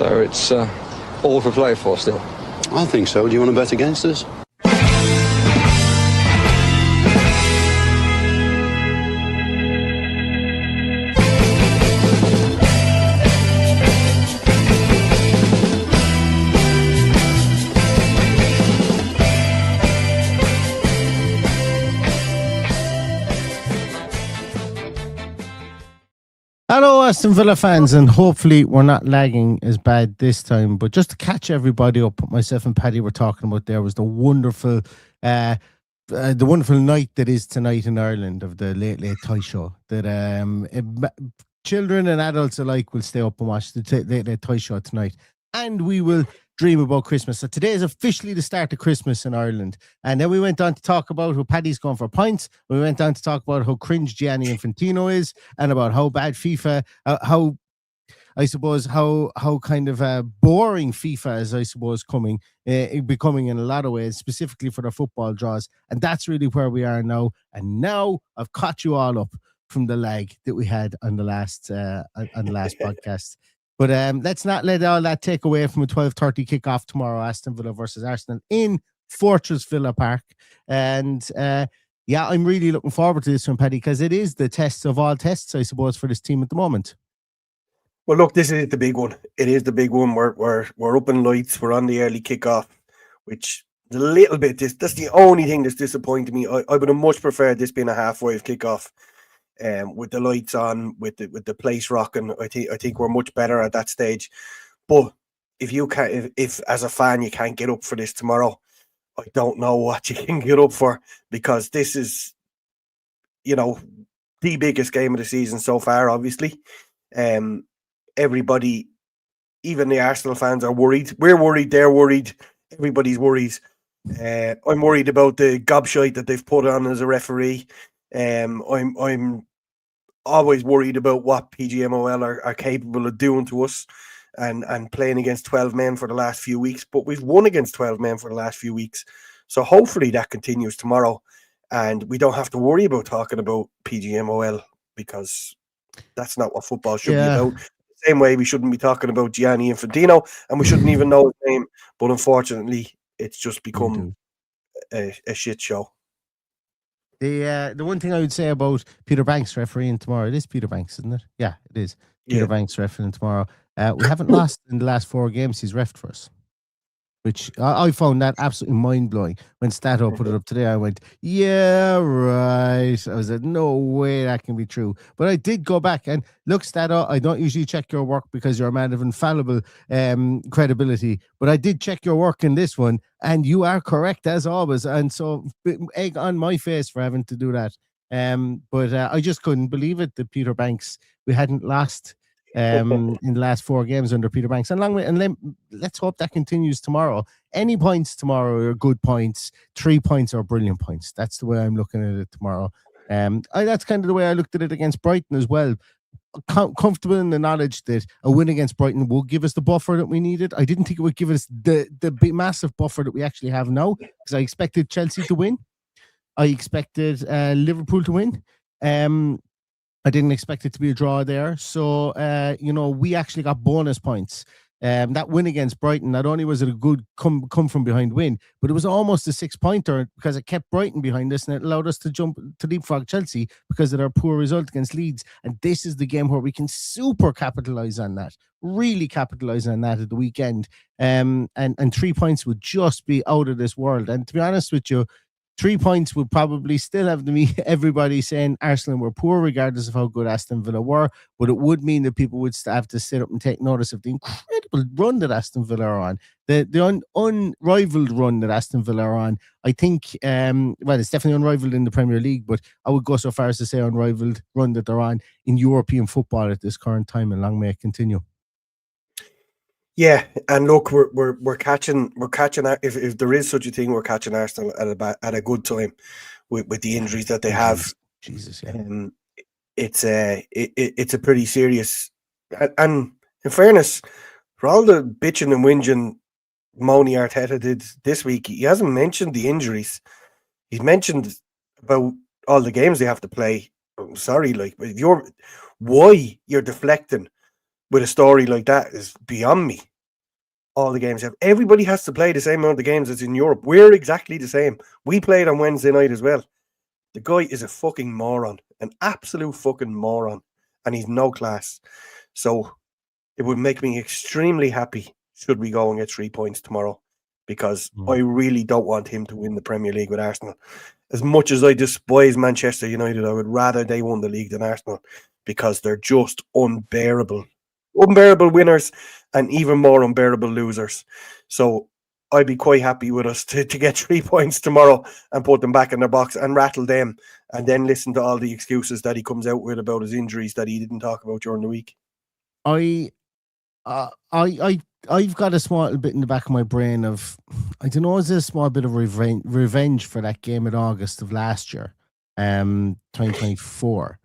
So it's all for play for still. I think so. Do you want to bet against us? Hello, Aston Villa fans, and hopefully we're not lagging as bad this time. But just to catch everybody up, what myself and Paddy were talking about there was the wonderful night that is tonight in Ireland of the Late Late Toy Show. That children and adults alike will stay up and watch the Late Late Toy Show tonight, and we will dream about Christmas. So today is officially the start of Christmas in Ireland. And then we went on to talk about how Paddy's gone for pints. We went on to talk about how cringe Gianni Infantino is, and about how bad FIFA, how kind of boring FIFA is, I suppose, becoming in a lot of ways, specifically for the football draws. And that's really where we are now. And now I've caught you all up from the lag that we had on the last podcast. But let's not let all that take away from a 12:30 kickoff tomorrow, Aston Villa versus Arsenal in Fortress Villa Park. And I'm really looking forward to this one, Paddy, because it is the test of all tests, I suppose, for this team at the moment. Well, look, this is the big one. It is the big one. We're up in lights. We're on the early kickoff, which is a little bit. That's the only thing that's disappointing me. I would have much preferred this being a half-wave kickoff. With the lights on, with the place rocking, I think we're much better at that stage. But if as a fan you can't get up for this tomorrow, I don't know what you can get up for, because this is, the biggest game of the season so far. Obviously, everybody, even the Arsenal fans, are worried. We're worried. They're worried. Everybody's worried. I'm worried about the gobshite that they've put on as a referee. I'm always worried about what PGMOL are capable of doing to us, and playing against 12 men for the last few weeks. But we've won against 12 men for the last few weeks. So hopefully that continues tomorrow, and we don't have to worry about talking about PGMOL, because that's not what football should be about. The same way we shouldn't be talking about Gianni Infantino, and we shouldn't even know his name. But unfortunately, it's just become a shit show. The one thing I would say about Peter Banks refereeing tomorrow, it is Peter Banks, isn't it? Yeah, it is. Peter Banks refereeing tomorrow. We haven't lost in the last 4 games he's reffed for us, which I found that absolutely mind-blowing. When Stato put it up today, I went, yeah, right. I was like, no way that can be true. But I did go back and look, Stato, I don't usually check your work because you're a man of infallible credibility, but I did check your work in this one, and you are correct as always. And so egg on my face for having to do that. But I just couldn't believe it that Peter Banks, we hadn't lost in the last 4 games under Peter Banks. And let's hope that continues tomorrow. Any points tomorrow are good points. 3 points are brilliant points. That's the way I'm looking at it tomorrow. That's kind of the way I looked at it against Brighton as well. Comfortable in the knowledge that a win against Brighton will give us the buffer that we needed. I didn't think it would give us the big, massive buffer that we actually have now, because I expected Chelsea to win. I expected Liverpool to win. I didn't expect it to be a draw there. So, we actually got bonus points. That win against Brighton, not only was it a good come from behind win, but it was almost a 6-pointer, because it kept Brighton behind us and it allowed us to leapfrog Chelsea because of their poor result against Leeds. And this is the game where we can super capitalize on that, really capitalize on that at the weekend. And 3 points would just be out of this world. And to be honest with you, 3 points would probably still have everybody saying Arsenal were poor, regardless of how good Aston Villa were. But it would mean that people would have to sit up and take notice of the incredible run that Aston Villa are on, the unrivaled run that Aston Villa are on. I think, it's definitely unrivaled in the Premier League, but I would go so far as to say unrivaled run that they're on in European football at this current time, and long may it continue. Yeah, and look, we're catching. If there is such a thing, we're catching Arsenal at a good time with the injuries that they have. Jesus, yeah. It's a pretty serious. And in fairness, for all the bitching and whinging Moani Arteta did this week, he hasn't mentioned the injuries. He's mentioned about all the games they have to play. I'm sorry, why you're deflecting with a story like that is beyond me. all the games. Everybody has to play the same amount of games as in Europe. We're exactly the same. We played on Wednesday night as well. The guy is a fucking moron, an absolute fucking moron, and he's no class. So it would make me extremely happy should we go and get 3 points tomorrow, because I really don't want him to win the Premier League with Arsenal. As much as I despise Manchester United, I would rather they won the league than Arsenal, because they're just unbearable. Unbearable winners and even more unbearable losers. So I'd be quite happy with us to get 3 points tomorrow and put them back in their box and rattle them, and then listen to all the excuses that he comes out with about his injuries that he didn't talk about during the week. I've got a small bit in the back of my brain of, I don't know, is there a small bit of revenge for that game in August of last year, 2024.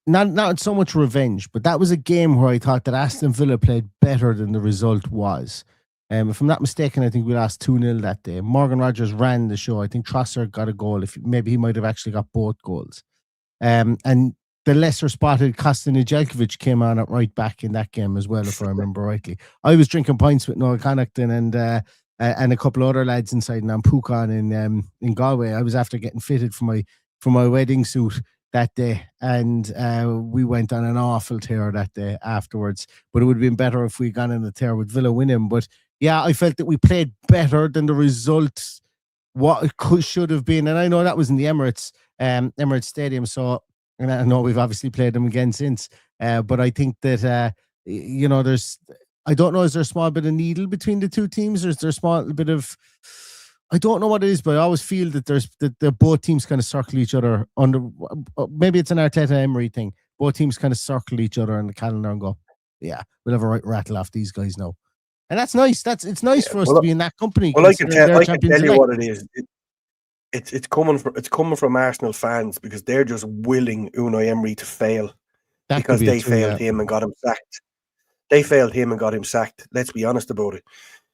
Not so much revenge, but that was a game where I thought that Aston Villa played better than the result was. If I'm not mistaken, I think we lost 2-0 that day. Morgan Rogers ran the show. I think Trossard got a goal. Maybe he might have actually got both goals. And the lesser spotted Kostin Nedeljkovic came on at right back in that game as well, if I remember rightly. I was drinking pints with Noel Connaughton and a couple of other lads inside Nampukan in Galway. I was after getting fitted for my wedding suit that day, and we went on an awful tear that day afterwards. But it would have been better if we gone in the tear with Villa winning. But yeah, I felt that we played better than the result what it should have been, and I know that was in the Emirates Stadium. So, and I know we've obviously played them again since. But I think that there's, I don't know, is there a small bit of needle between the two teams, or is there a small bit of, I don't know what it is, but I always feel that that both teams kind of circle each other under. Maybe it's an Arteta Emery thing. Both teams kind of circle each other on the calendar and go, "Yeah, we'll have a right rattle off these guys now," and that's nice. It's nice for us to be in that company. Well, I can tell you what it is. It's coming from Arsenal fans, because they're just willing Unai Emery to fail, because they failed him and got him sacked. They failed him and got him sacked. Let's be honest about it.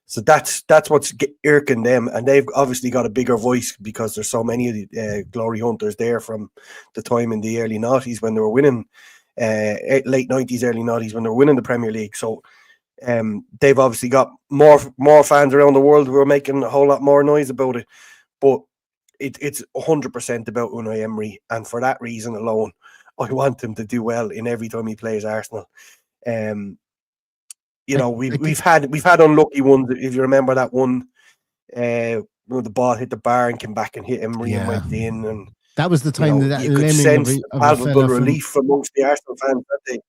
So that's what's irking them, and they've obviously got a bigger voice because there's so many of the glory hunters there from the time in the early noughties when they were winning, late 90s, early 90s when they were winning the Premier League. So they've obviously got more fans around the world who are making a whole lot more noise about it. But it's 100% about Unai Emery, and for that reason alone, I want him to do well in every time he plays Arsenal. We've had unlucky ones. If you remember that one, the ball hit the bar and came back and hit Emery and went in, and that was the time that you could sense palpable relief amongst the Arsenal fans that day.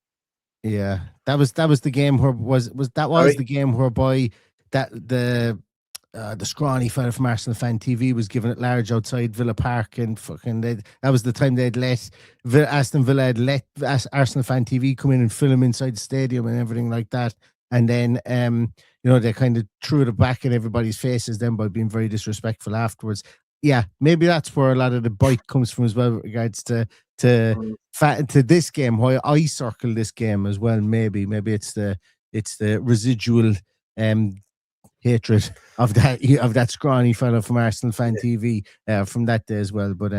Yeah, that was the game where the game whereby that the scrawny fella from Arsenal Fan TV was giving it large outside Villa Park, and that was the time they'd let Aston Villa had let Arsenal Fan TV come in and film inside the stadium and everything like that. And then, they kind of threw it back in everybody's faces then by being very disrespectful afterwards. Yeah, maybe that's where a lot of the bite comes from as well with regards to this game, why I circle this game as well. Maybe it's the residual hatred of that scrawny fellow from Arsenal Fan TV from that day as well. But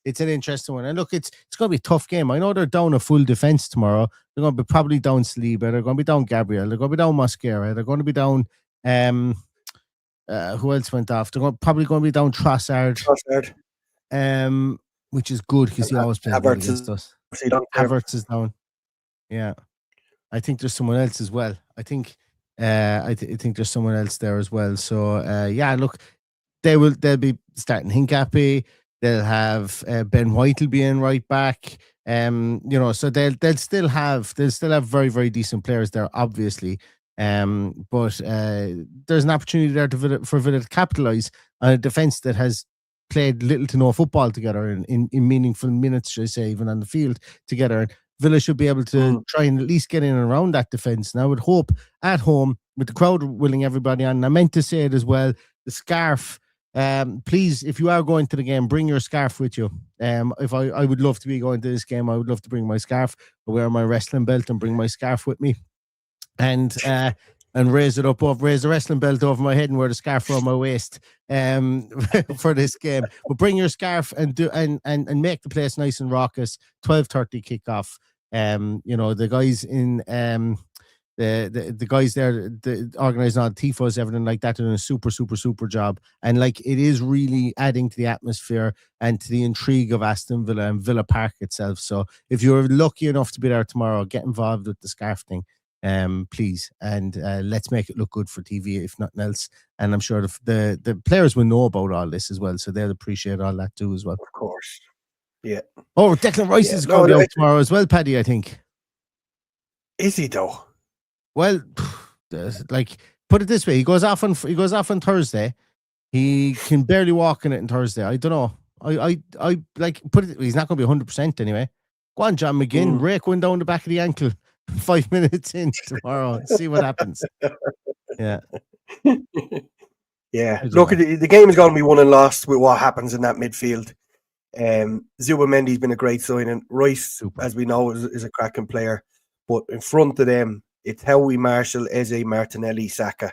it's an interesting one. And look, it's going to be a tough game. I know they're down a full defense tomorrow. They're going to be probably down Saliba. They're going to be down Gabriel. They're going to be down Mosquera. They're going to be down who else went off? They're probably going to be down Trossard. Which is good because he always plays well against us. Havertz is down. Yeah, I think there's someone else as well. I think there's someone else there as well. So look, they'll be starting Hincapie. They'll have Ben White will be in right back. So they'll still have very, very decent players there, obviously. But there's an opportunity there for Villa to capitalise on a defence that has played little to no football together in meaningful minutes, should I say, even on the field together. And Villa should be able to try and at least get in and around that defence. And I would hope at home, with the crowd willing everybody on, and I meant to say it as well, the scarf, please, if you are going to the game, bring your scarf with you. If I would love to be going to this game, I would love to bring my scarf, I wear my wrestling belt and bring my scarf with me. And raise the wrestling belt over my head and wear the scarf around my waist for this game. But bring your scarf and make the place nice and raucous. 12:30 kickoff. The guys in the guys there, the organising all the tifos, everything like that, doing a super job. And like it is really adding to the atmosphere and to the intrigue of Aston Villa and Villa Park itself. So if you're lucky enough to be there tomorrow, get involved with the scarf thing, please, and let's make it look good for TV, if nothing else. And I'm sure the players will know about all this as well, so they'll appreciate all that too as well. Of course, yeah. Oh, Declan Rice is going to be out tomorrow as well, Paddy, I think. Is he though? Well, like put it this way, he goes off on Thursday. He can barely walk in it on Thursday. I don't know. I like put it. He's not going to be 100% anyway. Go on, John McGinn, rake one down the back of the ankle. 5 minutes in tomorrow. See what happens. Yeah. Yeah. Look, the game is going to be won and lost with what happens in that midfield. Zubamendi's been a great signing. Rice, as we know, is a cracking player. But in front of them, it's how we marshal Eze, Martinelli, Saka.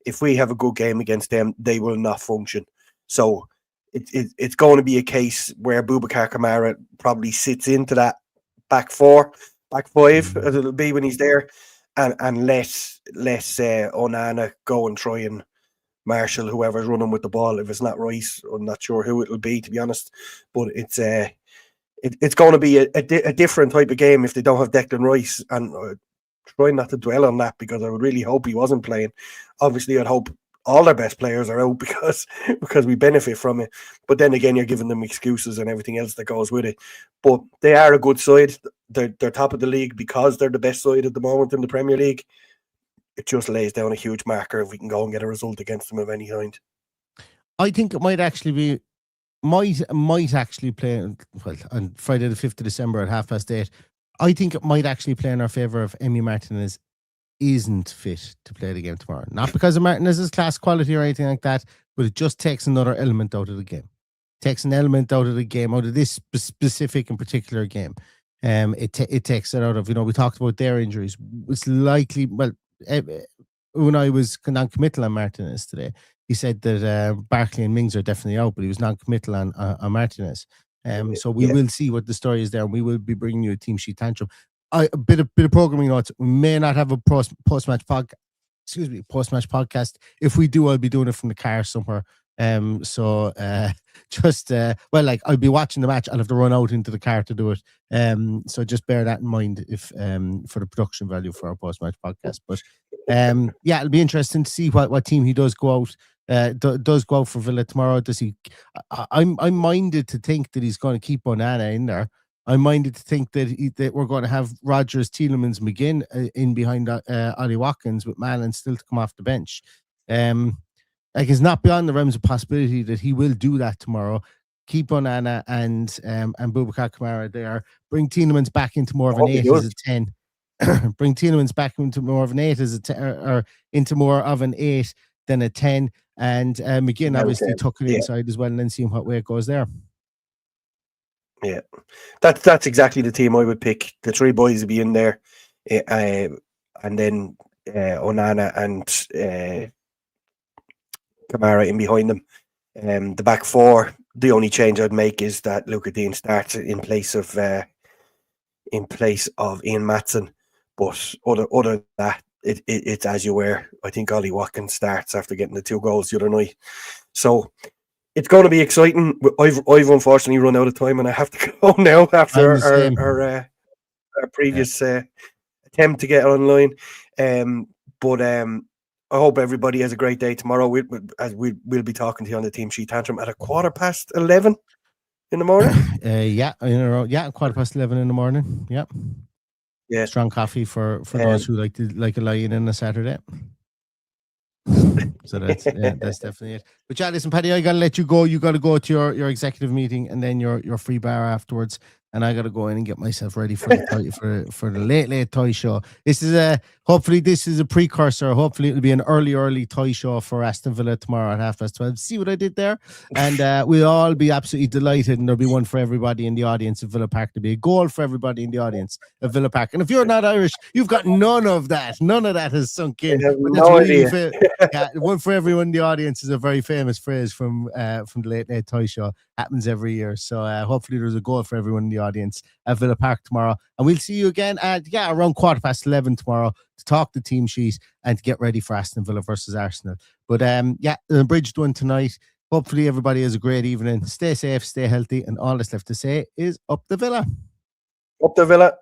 If we have a good game against them, they will not function. So it's going to be a case where Boubacar Kamara probably sits into that back five, as it'll be when he's there, and let Onana go and try and marshal whoever's running with the ball. If it's not Rice, I'm not sure who it'll be, to be honest. But it's going to be a different type of game if they don't have Declan Rice. And try not to dwell on that, because I would really hope he wasn't playing. Obviously, I'd hope all their best players are out because we benefit from it. But then again, you're giving them excuses and everything else that goes with it. But they are a good side. They're top of the league because they're the best side at the moment in the Premier League. It just lays down a huge marker if we can go and get a result against them of any kind. I think it might actually be might actually play on Friday the 5th of December at 8:30. I think it might actually play in our favour if Emi Martinez isn't fit to play the game tomorrow. Not because of Martinez's class quality or anything like that, but it just takes another element out of the game. Takes an element out of the game, out of this specific and particular game. It takes it out of, we talked about their injuries. It's likely, Unai was non-committal on Martinez today. He said that Barkley and Mings are definitely out, but he was non-committal on Martinez. So we will see what the story is there, and we will be bringing you a team sheet tantrum. A bit of programming notes. We may not have a post-match podcast. Podcast. If we do, I'll be doing it from the car somewhere. I'll be watching the match. I'll have to run out into the car to do it. So just bear that in mind if for the production value for our post-match podcast. But it'll be interesting to see what team he does go out. Does go out for Villa tomorrow. Does he? I'm minded to think that he's going to keep Onana in there. I'm minded to think that we're going to have Rodgers, Tielemans, McGinn in behind Ollie Watkins with Malin still to come off the bench. It's not beyond the realms of possibility that he will do that tomorrow. Keep Onana and Boubacar Kamara there. Bring Tielemans back into more of an 8 as a 10. Bring Tielemans back into more of an 8 as a 10, or into more of an 8 than a 10. And McGinn obviously tuck it inside as well, and then see what way it goes there. Yeah, that's exactly the team I would pick. The three boys would be in there, and then Onana and Kamara in behind them. The back four, the only change I'd make is that Luca Dean starts in place of Ian Maatsen. But other than that, it's as you were. I think Ollie Watkins starts after getting the 2 goals the other night. So it's going to be exciting. I've unfortunately run out of time and I have to go now after our previous attempt to get online. But I hope everybody has a great day tomorrow. We'll be talking to you on the Team Sheet Tantrum at 11:15 in the morning. 11:15 in the morning. Yep. Yeah. Strong coffee for those who like a lion on a Saturday. So that's definitely it. But yeah, listen, Paddy, I gotta let you go. You gotta go to your executive meeting and then your free bar afterwards. And I gotta go in and get myself ready for the for the late toy show. Hopefully this is a precursor. Hopefully it'll be an early toy show for Aston Villa tomorrow at 12:30. See what I did there? And we'll all be absolutely delighted, and there'll be one for everybody in the audience at Villa Park. There'll be a goal for everybody in the audience at Villa Park. And if you're not Irish, you've got none of that. None of that has sunk in. One for everyone in the audience is a very famous phrase from the late toy show. Happens every year. So hopefully there's a goal for everyone in the the audience at Villa Park tomorrow. And we'll see you again at around 11:15 tomorrow to talk the team sheet and to get ready for Aston Villa versus Arsenal. But the abridged one tonight. Hopefully everybody has a great evening. Stay safe, stay healthy, and all that's left to say is up the Villa. Up the Villa.